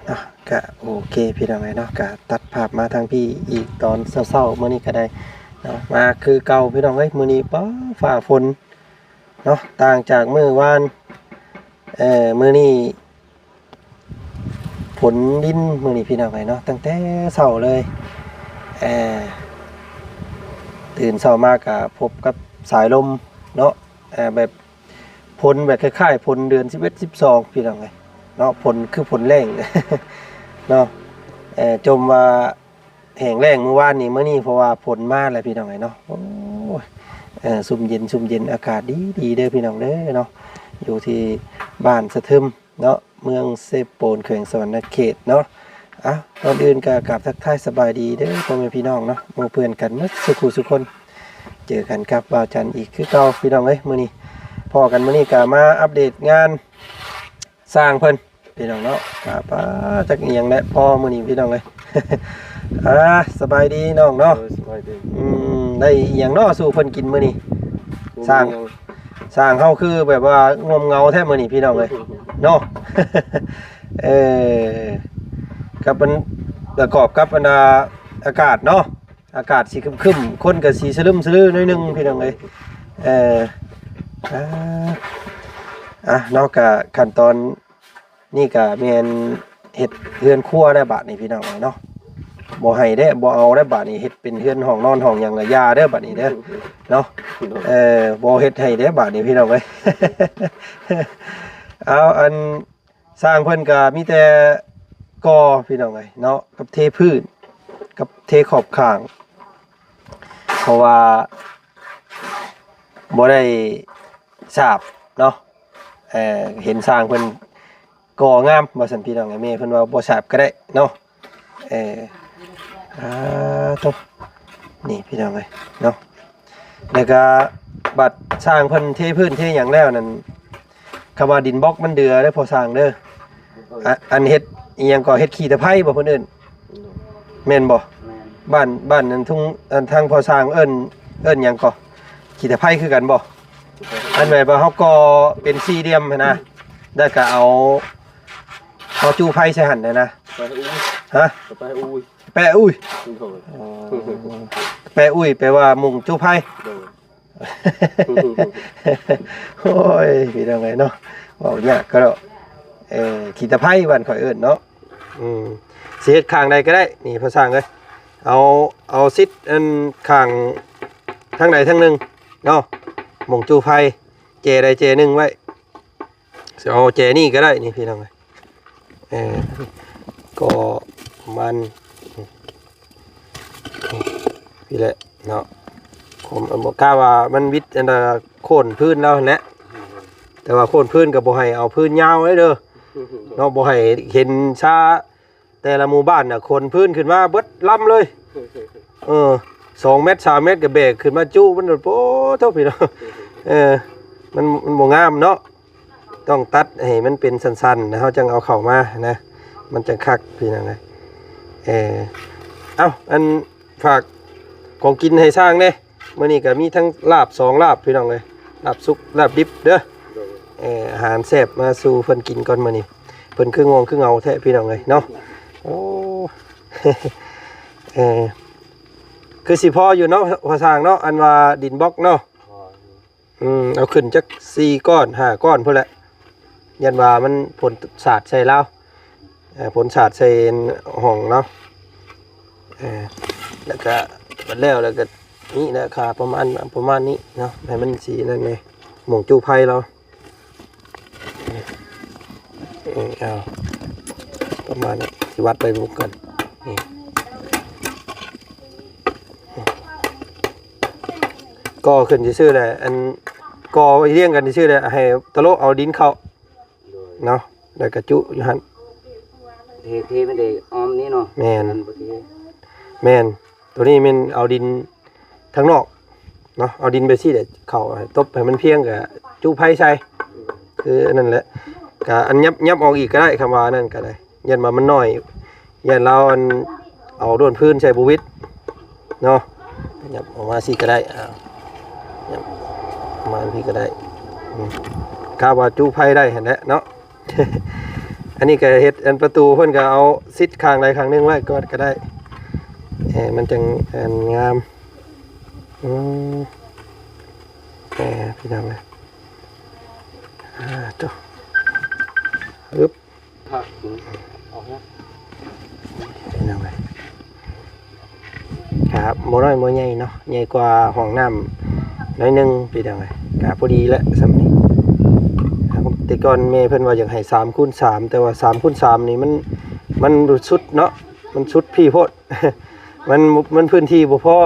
เนาะก็โอเคพี่น้องเนาะก็ตัดภาพมาทางพี่อีกตอนเศร้าๆมื้อนี้ก็ได้เนาะมาคือเก่าพี่น้องมื้อนี้ป้าฟ้าฝนเนาะต่างจากมื้อวานมื้อนี้ฝนดินมื้อนี้พี่น้องเนาะตั้งแต่เช้าเลยเอ่อตื่นเช้ามาก็พบกับสายลมเนาะแบบฝนแบบคล้ายๆฝนเดือน11 12พี่น้องเนาะฝนคือฝนแรง เนาะจมว่าแห้งแล้งเมื่อวานนี้มื้อนี้เพราะว่าฝนมาแล้วพี่น้องเนาะโอ้ยซุ่มเย็นอากาศดีเด้อพี่น้องเด้อเนาะอยู่ที่บ้านสะทึมเนาะเมืองเซโปนแขวงสวรรณเขตเนาะก่อนอื่นก็กราบทักทายสบายดีเด้อพ่อแม่พี่น้องเนาะหมู่เพื่อนกันหมดสุขคนเจอกันครับบ่าวจันทร์อีกคือเก่าพี่น้องมื้อนี้พอกันมื้อนี้ก็มาอัปเดตงานสร้างเพิ่นพี่น้องเนาะป้าจักเอียงและพ่อมื้อนี้พี่น้องสบายดีน้องเนาะสบายดีได้เอียงเนาะสู่เพิ่นกินมื้อนี้สร้างเฮาคือแบบว่างมเงาแท้มื้อนี้พี่น้องเนาะ กับมันประกอบกับบรรดาอากาศเนาะอากาศสีครึ้มๆคนก็สีสลึมสลือหน่อยนึงพี่น้องนอกจากขั้นตอนนี่ก็แม่นเฮ็ดเฮือนครัวได้บาดนี้พี่น้องเนาะบ่ให้ได้บ่เอาได้บาดนี้เฮ็ดเป็นเฮือนห้องนอนห้องหยังละยาเด้อบาดนี้เด้อเนาะบ่เฮ็ดให้ได้บาดนี้พี่น้องเอาอันสร้างเพิ่นก็มีแต่ก่อพี่น้องเนาะกับเทพื้นกับเทขอบข้างเพราะว่าบ่ได้ฉาบเนาะเห็นสร้างเพิ่นก่องามว่าซั่นพี่น้องแม่เพิ่นว่าบ่ฉาบก็ได้เนาะตบนี่พี่น้องเนาะแล้วก็บัดสร้างเพิ่นเทพื้นเทหยังแล้วนั่นคำว่าดินบล็อกมันเดือได้พอสร้างเด้ออันเฮ็ดอีหยังก็เฮ็ดขี้ตะไคร้บ่เพิ่นเอิ้นแม่นบ่บ้านนั้นทุ่งทางพอสร้างเอิ้นหยังก็ขี้ตะไคร้คือกันบ่อันแบบว่าเฮาก็เป็นสี่เหลี่ยมนะแล้วก็เอาจูไผใส่หั่นนะฮะแปะอุ้ยแปะอุ้ยแปลว่ามุงจูไผโอ้ยพี่น้องเนาะเว้ายากก็แล้วขี้ตะไคร้บ้านข่อยเอิ้นเนาะสิเฮ็ดข้างใดก็ได้นี่พอสร้างเอ้ยเอาซิดอันข้างทางใดทางหนึงเนาะหม่องจูไผเจใดเจหนึงไว้สิเอาเจนี่ก็ได้นี่พี่น้องก็มันพี่แหละเนาะผมบอกกล้าว่ามันวิทย์อันน่ะโค่นพื้นแล้วแหละแต่ว่าโค่นพื้นก็บ่ให้เอาพื้นยาวไว้เด้อเนาะบ่ให้เห็นชาแต่ละหมู่บ้านน่ะโค่นพื้นขึ้นมาเบิดลำเลย2 เมตร 3 เมตรก็แบกขึ้นมาจุมันโอ้เท่าพี่เนาะมันบ่งามเนาะต้องตัดให้มันเป็นสั้นๆนะเฮาจังเอาเข้ามานะมันจะคักพี่น้องอันฝากของกินให้สร้างเด้มื้อนี้ก็มีทั้งลาบ2ลาบพี่น้องเลยลาบสุกลาบดิบเด้ออาหารแซ่บมาสู่เพิ่นกินก่อนมื้อนี้เพิ่นคืองงคือเงาแท้พี่น้องเลยเนาะโอ้ คือสิพออยู่เนาะพอสร้างเนาะอันว่าดินบล็อกเนาะเอาขึ้นจัก4ก้อน5ก้อนพุ่นแหละยันว่ามันผลศาสตร์ใส่แล้วผลศาสตร์ใส่ห้องเนาะแล้วก็บัดแล้วก็นี่นะค่าประมาณนี้เนาะให้มันสีนั่นไงหม่องจูไผเราเอาประมาณนี้สิวัดไปบุกกันนี่ก็ขึ้นชื่อเลยอันก็เรียงกันชื่อเลยให้ตะโลเอาดินเข้าเนาะแล้วก็จุอยู่หั่นเทไม่ได้ออมนี่เนาะแม่นตัวนี้มันเอาดินทั้งนอกเนาะเอาดินไปสิเดี๋ยวเข้าตบให้มันเพียงกับจุไผใส่คือนั่นแหละก็อันยับออกอีกก็ได้คำว่านั่นก็ได้ยันมามันน้อยยันเราเอาด้วนพื้นใส่บุวิตเนาะยับออกมาสิก็ได้ยับมาพี่ก็ได้ข้าวว่าจุไผได้เห็นแล้วเนาะ อันนี้ก็เฮ็ดอันประตูเพิ่นก็เอาซิดข้างใดข้างหนึงไว้ก่อนก็ได้มันจังงามพี่น้องเลยจ้ะอึ๊บ ผักออกนะ พี่น้องเลยครับโมน้อยโมใหญ่เนาะใหญ่กว่าห้องน้ำน้อยนึงพี่น้องเลยก็พอดีแล้วสำนี้แต่ก่อนแม่เพิ่นว่าอยากให้3x3แต่ว่า3x3นี่มันสุดเนาะมันสุดพี่โพด มันพื้นที่บ่พอ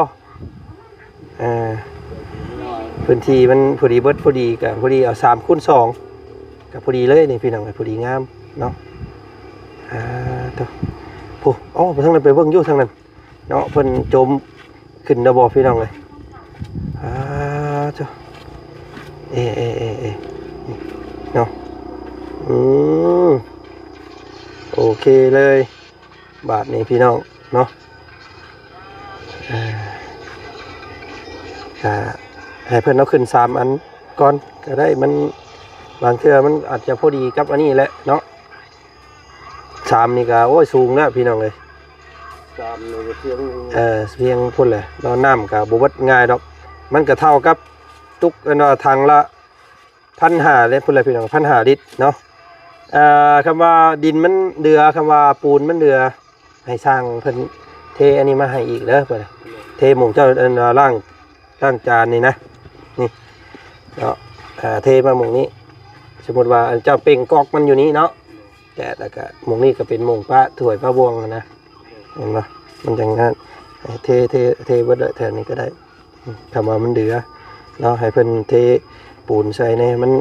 พื้นที่มันพอดีเบิดพอดีกับพอดีเอา3x2กับพอดีเลยนี่พี่น้องพอดีงามเนาะตัวผู้ไปทางนั้นไปเบิ่งอยู่ทางนั้นเนาะเพิ่นจมขึ้นระบ่พี่น้องเลยจ้ะเนาะโอเคเลยบาทนี้พี่น้องเนาะให้เพื่อนเอาขึ้น3อันก่อนก็ได้มันบางเทื่อมันอาจจะพอดีกับอันนี้แหละเนาะ3นี่ก็โอ้ยสูงแล้วพี่น้องเลย3เลยเพียงพุ่นเลยนอนน้ำกับบวชง่ายดอกมันก็เท่ากับตุกทางละ1,500เลยพุ่นเลยพี่น้อง1,500 ลิตรเนาะคำว่าดินมันเดือคำว่าปูนมันเดือให้สร้างเพิ่นเทอันนี้มาให้อีกเด้อเพิ่นเทหม่งเจ้าล่างจานนี่นะนี่เนาะเทมาหม่งนี้สมมติว่าเจ้าเป่งกอกมันอยู่นี้เนาะแต่แล้วก็หม่งนี้ก็เป็นหม่งป้าถ้วยป้าบวงนะเห็นป่ะมันจังงั้นเทเบิดแถวนี้ก็ได้คำว่ามันเดือเนาะให้เพิ่นเทปูนใส่ในมัน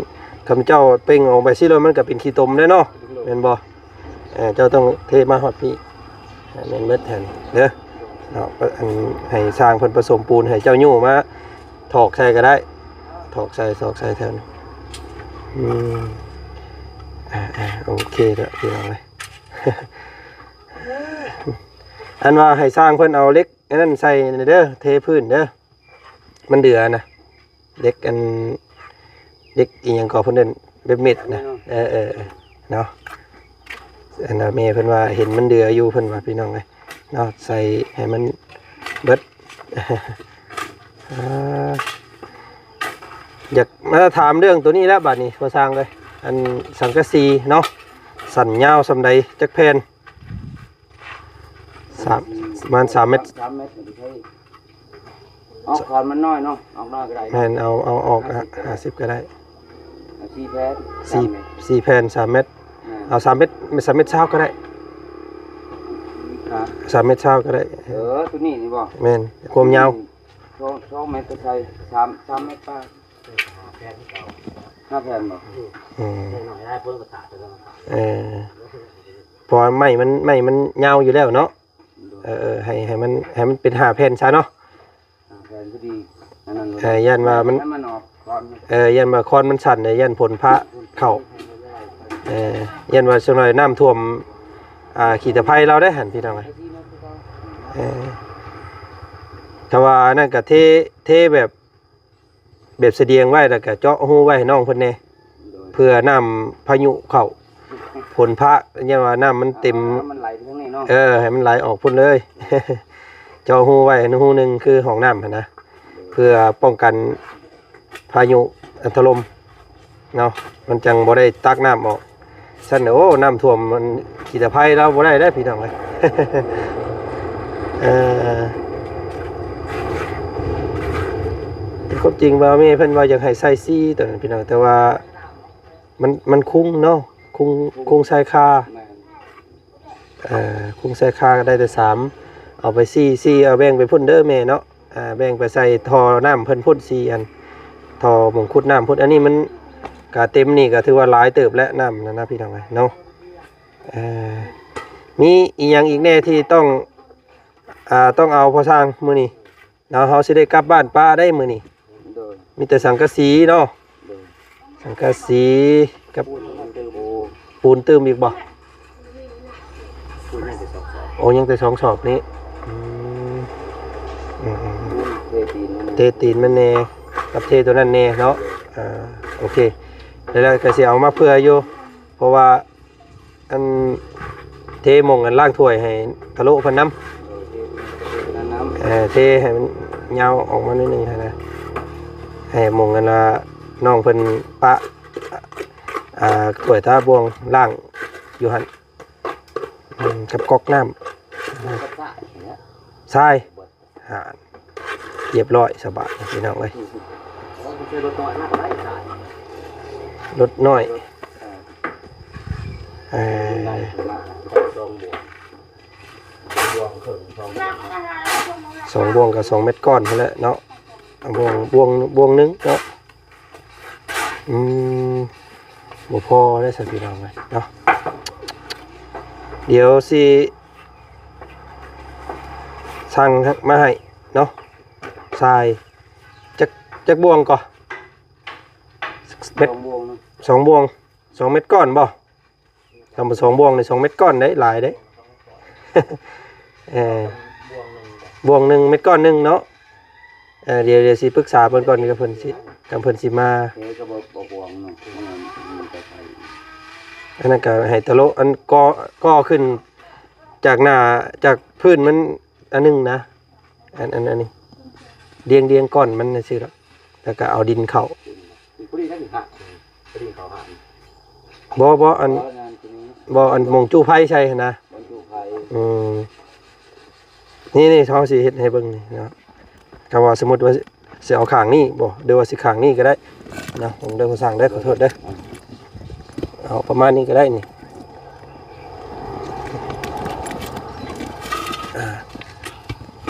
คำเจ้าเป่งออกไปซิแล้วมันก็เป็นขี้ตมได้เนาะเห็นบ่เจ้าต้องเทมาฮอดพี่เน้นเบิดแทนเด้อเนาะให้สร้างเพิ่นผสมปูนให้เจ้ายู่มาถอกใส่ก็ได้ถอกใส่แทนโอเคเด้อพี่น้องเลย อันว่าให้สร้างเพิ่นเอาเล็กอันนั้นใส่เด้อเทพื้นเด้อมันเดือนะเล็กอันเล็กอีหยังก็เพิ่นเดินแบบเม็ดนะเนาะอันนั้นแม่เพิ่นว่าเห็นมันเดืออยู่เพิ่นว่าพี่น้องเลยเนาะใส่ให้มันเบิด อยากมาถามเรื่องตัวนี้แล้วบัดนี้พอสร้างเลยอันสังกะสีเนาะสันยาวสำใดจักแผ่นประมาณ3 เมตรออกคอนมันน้อยเนาะออกน้อยก็ได้แผ่นเอาออก50ก็ได้4 แผ่น4 แผ่น3 เมตรเอา3 เมตร3 เมตรเช้าก็ได้3 เมตรเช้าก็ได้ตัวนี้นี่บ่แม่นความยาว2 เมตรก็ใช่3 เมตรป้า5 แผ่นบ่ได้เพิ่มกระถางพอไม้มันยาวอยู่แล้วเนาะให้มันเป็น5 แผ่นซะเนาะ5 แผ่นก็ดีอันนั้นยันว่ามันออกคอนยันว่าคอนมันสั่นยันผลพระเข้ายันว่าสักหน่อยน้ำท่วมขีตะไคร้เราได้หันพี่น้องเลยถ้าว่านั่นก็เทแบบเสดียงไว้แล้วก็เจาะหูไว้ให้น้องเพิ่นแน่เพื่อน้ำพายุเข้าผลพระยันว่าน้ำมันเต็มมันไหลไปทางนี้เนาะให้มันไหลออกพุ่นเลย เจาะหูไว้หูนึงคือห้องน้ำนะเพื่อป้องกันพายุถล่มเนาะมันจังบ่ได้ตักน้ำออกซั่นโอ้น้ำท่วมมันขีตะไคร้เราบ่ได้พี่น้องเลย ความจริงว่าแม่เพิ่นว่าอยากให้ใส่ซีตัวนั้นพี่น้องแต่ว่ามันคุ้งเนาะคุ้งใส่คาคุ้งใส่คาก็ได้แต่3เอาไปซีเอาแบ่งไปพ่นเด้อแม่เนาะแบ่งไปใส่ท่อน้ำเพิ่นพ่น4 อันท่อหม่องขุดน้ำพ่นอันนี้มันก็เต็มนี่ก็ถือว่าหลายเติบแล้วน้ำนะพี่น้องเนาะมีอีกอย่างอีกแน่ที่ต้องเอาพอสร้างมื้อนี้เนาะเฮาสิได้กลับบ้านป้าได้มื้อนี้มีแต่สังกะสีเนาะสังกะสีกับปูนตื้มอีกบ่โอ้ยังแต่2 ศอกนี้เทตีนมันแน่กับเทตัวนั้นแน่เนาะโอเคแล้วก็สิเอามาเพื่ออยู่เพราะว่า อันเทหมองอันล่างถ้วยให้ทะลุเพิ่นน้ำ น้ำ เทให้มันยาวออกมานิดนึงนะให้หมองกันละน้องเพิ่นปะถ้วยตาบวงล่างอยู่หั่นกับก๊อกน้ำทรายหานเรียบร้อยสบายพี่น้องเลยรถน้อยสองบวงกับ2 เม็ดก้อนนั่นแหละเนาะบวงนึงเนาะบ่พอได้สักพี่น้องเลยเนาะเดี๋ยวสิสั่งมาให้เนาะทรายจักบวงก่อนเม็ด2 บวง2 เม็ดก้อนบ่ทำมา2 บวงใน2 เม็ดก้อนได้หลายได้ บวง1 เม็ดก้อนนึงเนาะเดี๋ยวสิปรึกษาเพิ่นก่อนกับเพิ่นสิมาอันนั้นก็ให้ตะโลอันก่อขึ้นจากหน้าจากพื้นมันอันนึงนะอันนี้เรียงก้อนมันซื่อแล้วก็เอาดินเข้าบ่อันมงจูไผใช่นะนี่เขาสิเฮ็ดให้เบิ่งนี่เนาะถ้าว่าสมมุติว่าสิเอาข้างนี้บ่หรือว่าสิข้างนี้ก็ได้นะผมได้ผู้สร้างได้ขอโทษเด้อเอาประมาณนี้ก็ได้นี่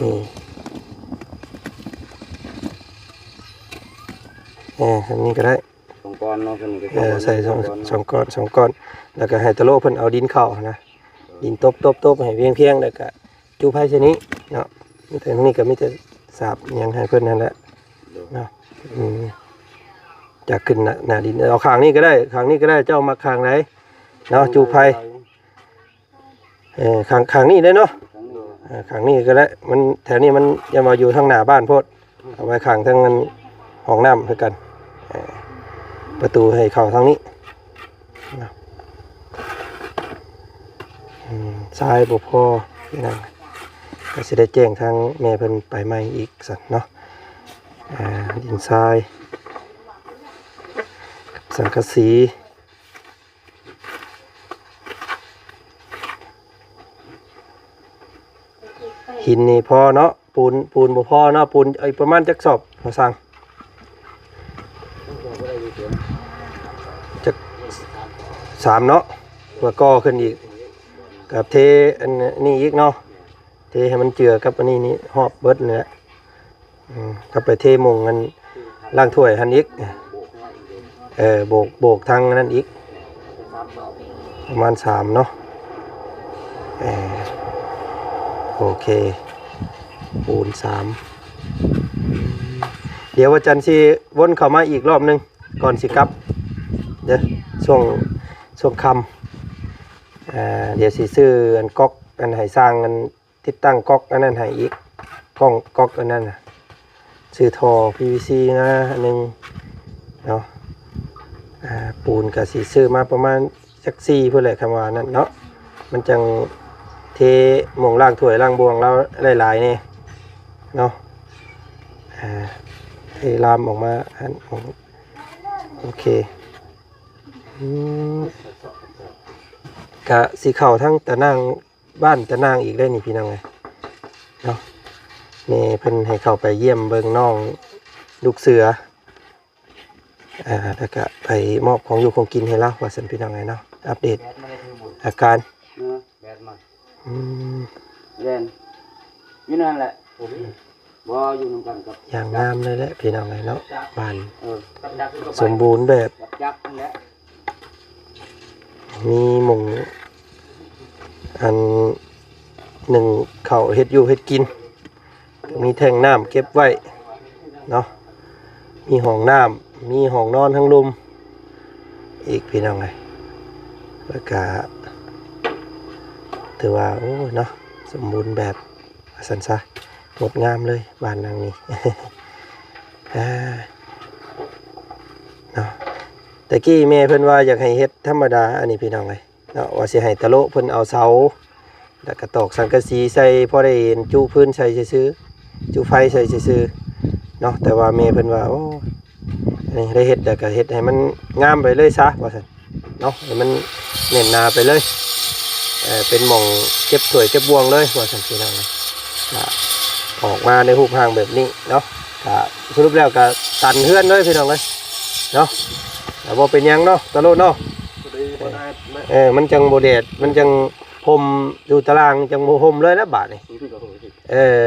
นี่อันนี้ก็ได้2 ก้อนเนาะใส่2 ก้อนแล้วก็ให้ตะโลเพิ่นเอาดินเข้านะดินตบให้เพียงแล้วก็จูไผชนิดเนาะมีแต่นี้ก็มีแต่สาบยังให้เพิ่นนั่นแหละเนาะจากขึ้นหน้าดินเอาข้างนี้ก็ได้เจ้ามาข้างไหนเนาะจูไผข้างนี้ได้เนาะข้างนี้ก็ได้มันแถวนี้มันอย่ามาอยู่ทางหน้าบ้านโพดเอาไว้ข้างทางห้องน้ำคือกันประตูให้เข้าทางนี้ทรายบ่พอพี่น้องก็สิได้แจ้งทางแม่เพิ่นไปใหม่อีกสั่นเนาะดินทรายสังกะสีหินนี่พอเนาะปูนบ่พอเนาะปูนประมาณจักสอบพอสั่งจัก3เนาะว่าก่อขึ้นอีกกับเทอันนี้อีกเนาะเทให้มันเจือกับอันนี้หอบเบิดเลยแหละก็ไปเทมงกันล่างถ้วยหันอีกโบกทางนั้นอีกประมาณ3เนาะโอเคปูน3เดี๋ยววันจันทร์สิวนเข้ามาอีกรอบนึงก่อนสิกลับเดี๋ยวช่วงค่ำเดี๋ยวสิซื้ออันก๊อกอันให้สร้างอันติดตั้งก๊อกอันนั้นให้อีกก๊อกอันนั้นน่ะซื้อท่อ PVC นะอันนึงเนาะปูนก็สิซื้อมาประมาณจัก4เพิ่นแหละคำว่านั่นเนาะมันจังเทหม่องล่างถ้วยล่างบวงแล้วหลายๆนี่เนาะเทลามออกมาโอเคกะสีเข่าทั้งตะนางบ้านตะนางอีกได้นี่พี่น้องไงเนาะนี่เพิ่นให้เข้าไปเยี่ยมเบิ่งน้องลูกเสือแล้วก็ไปมอบของอยู่ของกินให้เราว่าซั่นพี่น้องไงเนาะอัปเดตอาการแบดมาเล่นอยู่นั่นแหละบ่อยู่นำกันกับอย่างงามเลยแหละพี่น้องไงเนาะบ้านสมบูรณ์แบบจักนั่นแหละมีหม่องอันหนึ่งเขาเฮ็ดอยู่เฮ็ดกินมีแท่งน้ำเก็บไว้เนาะมีห้องน้ำมีห้องนอนทั้งลุมอีกพี่น้องไงแล้วก็ถือว่าโอ้เนาะสมบูรณ์แบบสันซะงดงามเลยบ้านหลังนี้ เนาะแต่กี้แม่เพิ่นว่าอยากให้เฮ็ดธรรมดาอันนี้พี่น้องไง เนาะว่าสิให้ตะโลเพิ่นเอาเสาแล้วก็ตอกสังกะสีใส่พอได้เห็นจุพื้นใส่ซื่อๆจุไฟใส่ซื่อๆเนาะแต่ว่าแม่เพิ่นว่าโอ้นี่ได้เฮ็ดแล้วก็เฮ็ดให้มันงามไปเลยซะว่าซั่นเนาะให้มันเน้นหนาไปเลยเป็นหม่องเก็บถ้วยเก็บบ่วงเลยว่าซั่นพี่น้องก็ออกมาในรูปร่างแบบนี้เนาะก็สรุปแล้วก็ตันเฮือนเลยพี่น้องเอ้ยเนาะแต่บ่เป็นหยังเนาะตะโลเนาะมันจังบ่แดดมันจังห่มอยู่ตารางจังบ่ห่มเลยนะบาดนี่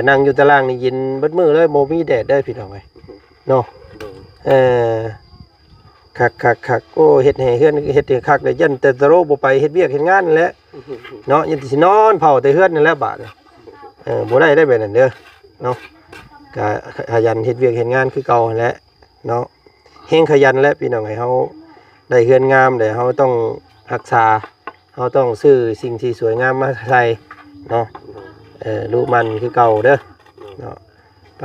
นั่งอยู่ตารางนี่เย็นเบิดมื้อเลยบ่มีแดดเด้อพี่น้องเอ้ยเนาะคักโอ้เฮ็ดให้เฮือนเฮ็ดให้คักได้ยันแต่ตะโลบ่ไปเฮ็ดเวียกเฮ็ดงานนั่นแหละเนาะยันสินอนเผาแต่เฮือนนั่นแหละบาดนี่บ่ได้แบบนั้นเด้อเนาะก็ขยันเฮ็ดเวียกเฮ็ดงานคือเก่านั่นแหละเนาะเฮงขยันและพี่น้องให้เฮาได้เฮือนงามได้เฮาต้องรักษาเฮาต้องซื้อสิ่งที่สวยงามมาใส่เนาะรู้มันคือเก่าเด้อเนาะไป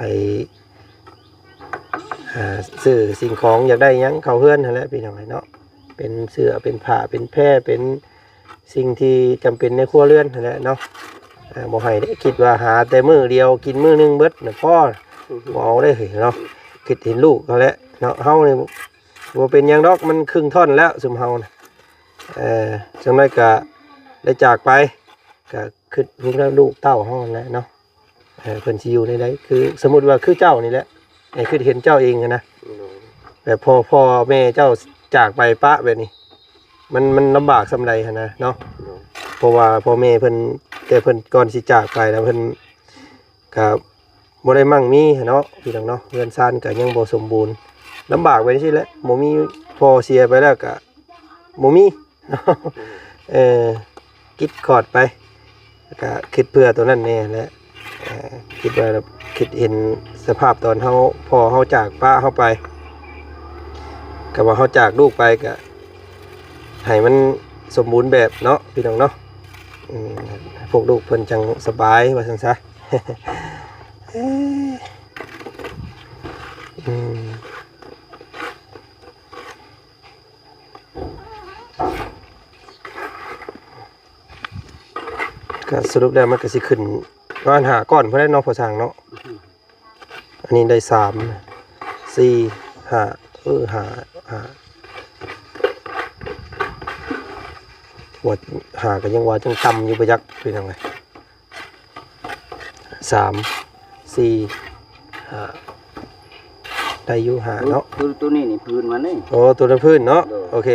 ซื้อสิ่งของอยากได้หยังเข้าเฮือนนั่นแหละพี่น้องเนาะเป็นเสื้อเป็นผ้าเป็นแพรเป็นสิ่งที่จำเป็นในครัวเรือนนั่นแหละเนาะบ่ให้ได้คิดว่าหาแต่มื้อเดียวกินมื้อนึงเบิดน่ะพอบ่เอาได้เนาะคิดเห็นลูกเขาแหละเนาะเฮานี่บ่เป็นหยังดอกมันครึ่งท่อนแล้วซุมเฮานะจังได๋ก็ได้จากไปก็คิดถึงลูกเต้าเฮานั่นแหละเนาะเพิ่นสิอยู่ในใดคือสมมุติว่าคือเจ้านี่แหละคือเห็นเจ้าเองนะแบบพ่อแม่เจ้าจากไปปะแบบนี้มันลำบากสำใดนะเนาะเพราะว่าพ่อแม่เพิ่นแต่เพิ่นก่อนสิจากไปแล้วเพิ่นก็บ่ได้มั่งมีเนาะพี่น้องเนาะเรือนซ่านก็ยังบ่สมบูรณ์ลำบากไปซี่แหละบ่มีพ่อเสียไปแล้วก็บ่มีคิดขอดไปก็คิดเพื่อตัวนั้นแน่แหละคิดว่าคิดเห็นสภาพตอนเฮาพ่อเฮาจากป้าเฮาไปก็ว่าเฮาจากลูกไปก็ให้มันสมบูรณ์แบบเนาะพี่น้องเนาะพวกลูกเพิ่นจังสบายว่าซั่นซะก็สรุปแล้วมันก็สิขึ้นประมาณ5ก้อนเพิ่นได้เนาะพอสร้างเนาะอันนี้ได้3 4 55ว่าหากันยังว่าจังต่ำอยู่ประยักเป็นยังไง3 4 5ได้อยู่5เนาะตัวนี้นี่พื้นมันนี่โอ้ตัวละพื้นเนาะโอเค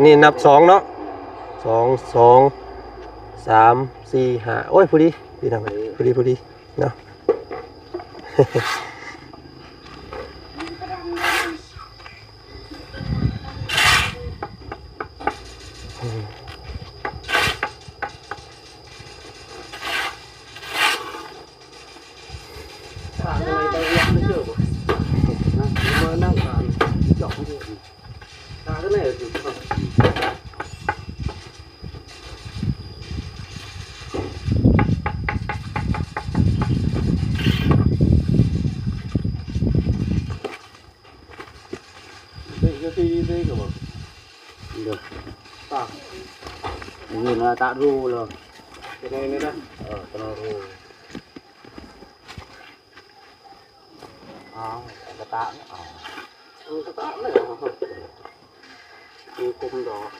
นี่นับ2เนาะ2 3 4 5โอ้ยพอดีพี่น้องพอดีเนาะนี่นะตะรูเลยเป็นไงนี่นะตะรูกระตะกระตะไม่เหรอมีคุมดอก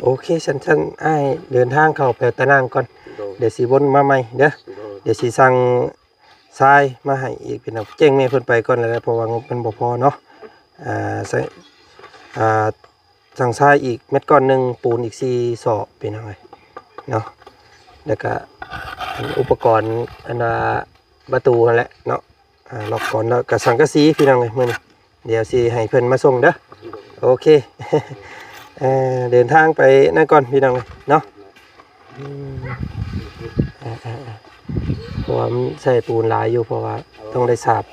โอเคฉันอ้ายเดินทางเข้าไปตะนางก่อนเดี๋ยวสิวนมาใหม่เด้อเดี๋ยวสิสั่งทรายมาให้อีกพี่น้องแจ้งแม่เพิ่นไปก่อนแล้วเพราะว่างบมันบ่พอเนาะสั่งทรายอีกเม็ดก้อนนึงปูนอีก4 ศอกพี่น้องเนาะแล้วก็อุปกรณ์อันประตูนั่นแหละเนาะล็อกก่อนแล้วก็สังกะสีพี่น้องมื้อนี้เดี๋ยวสิให้เพิ่นมาส่งเด้อโอเคเดินทางไปนั่นก่อนพี่น้องเนาะเพราะว่ามันใส่ปูนหลายอยู่เพราะว่าต้องได้สาบ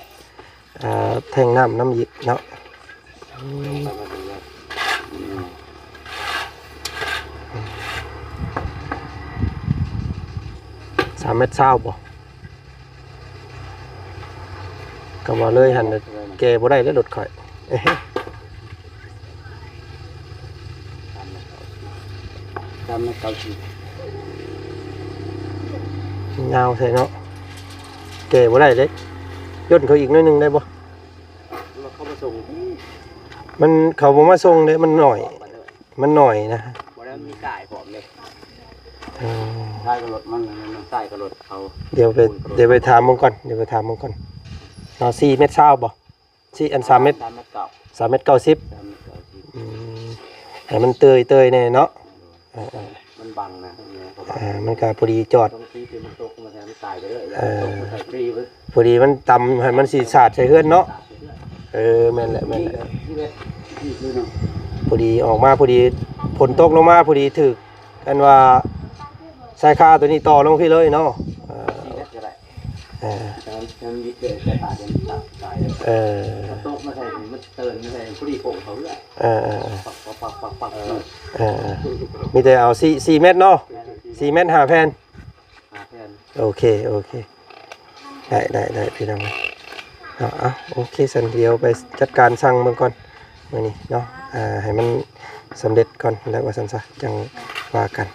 แทงน้ำหยิบเนาะ3 เมตรเศร้าบ่ก็บ่เลยหันแกบ่ได้แล้วรถข่อย จำไม่เก่าสิ ยาวใช่เนาะแก่บ่ได้เด้ย่นเขาอีกหน้อยหนึงได้บ่ เราเข้ามาส่ง มันเขาบ่มาส่งเด้มันหน่อยนะ บ่ได้มีก่ายพร้อมเลย อืม ใช่กับรถมันใส่กับรถเขา เดี๋ยวไปถามมึงก่อนเอา4 เมตร20บ่4อัน3 เมตร 3 เมตรเก่า 3 เมตร 90 3 เมตรเก่าสิ อืมให้มันเตยแน่เนาะมันบังนะเนี่ยผมว่า มันก็พอดีจอด ต้องตีคือมันตกมาแทนมันตายไปเลยตกมาใส่ฟรีเว้ย พอดีมันต่ำให้มันสิสาดใส่เฮือนเนาะแม่นแหละ ที่เวทที่คือเนาะ พอดีออกมาพอดีฝนตกลงมาพอดีถึกกันว่าสายคาตัวนี้ต่อลงพี่เลยเนาะที่เวทจะได้ เออ มันยึดเดินแต่ตายจนตายเลย เออ ตกมาใส่มันเตือนมาใส่พอดีโป่งเขาเลย เออ ปักมีแต่เอา4 เมตรเนาะ4 เมตร5 แผ่น หาแทน โอเคได้พี่น้องโอเคสันเดียวไปจัดการสั่งมันก่อนมื้อนี้เนาะให้มันสำเร็จก่อนแล้วว่าซั่นซะจังว่ากัน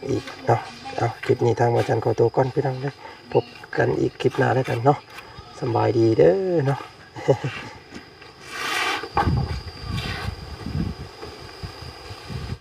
อีกเนาะคลิปนี้ทางอาจารย์ขอตัวก่อนพี่น้องได้พบกันอีกคลิปหน้าแล้วกันเนาะสบายดีเด้อเนาะ